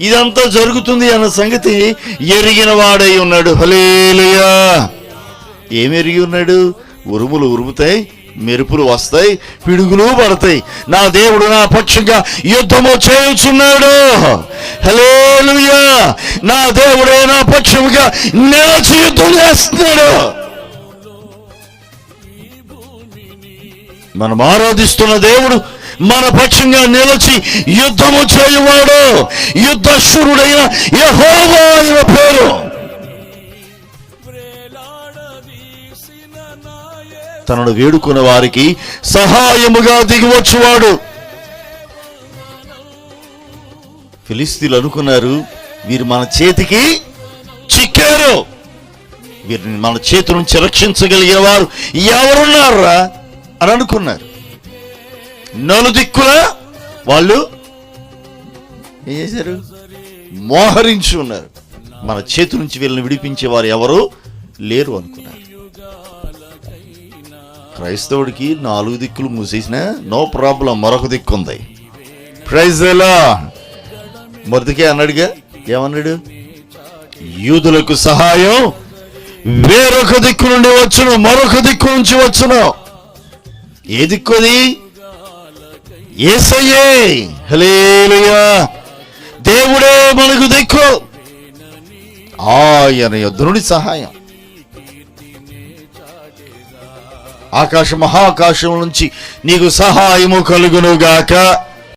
ఇదంతా జరుగుతుంది అన్న సంగతి ఎరిగిన వాడై ఉన్నాడు. హల్లెలూయా. ఏమి ఎరిగి ఉన్నాడు? ఉరుములు ఉరుముతాయి, మెరుపులు వస్తాయి, పిడుగులు పడతాయి, నా దేవుడు నా పక్షంగా యుద్ధము చేయుచున్నాడు. హల్లెలూయా. నా దేవుడే నా పక్షంగా నిలిచి యుద్ధం చేస్తున్నాడు. మనం ఆరాధిస్తున్న దేవుడు మన పక్షంగా నిలిచి యుద్ధము చేయువాడు. యుద్ధశూరుడైన యెహోవా ఆయన పేరు. తనను వేడుకున్న వారికి సహాయముగా దిగివచ్చువాడు. ఫిలిస్తీన్లు అనుకున్నారు, వీరు మన చేతికి చిక్కారు, వీరిని మన చేతి నుంచి రక్షించగలిగిన వారు ఎవరున్నారా అని అనుకున్నారు. నలుదిక్కులా వాళ్ళు ఏం చేశారు? మోహరించి ఉన్నారు. మన చేతి నుంచి వీళ్ళని విడిపించే వారు ఎవరు లేరు అనుకున్నారు. క్రైస్తవుడికి 4 దిక్కులు మూసేసిన నో ప్రాబ్లం, మరొక దిక్కు ఉంది. Praise the Lord. మొదటికే అన్నాడుగా, ఏమన్నాడు? యూదులకు సహాయం వేరొక దిక్కు నుండి వచ్చును, మరొక దిక్కు నుంచి వచ్చును. ఏ దిక్కు అది? యేసయ్యే. హల్లెలూయా. దేవుడే మనకు దిక్కు. ఆయన యొద్ద నుండి సహాయం. ఆకాశ మహాకాశం నుంచి నీకు సహాయము కలుగునుగాక.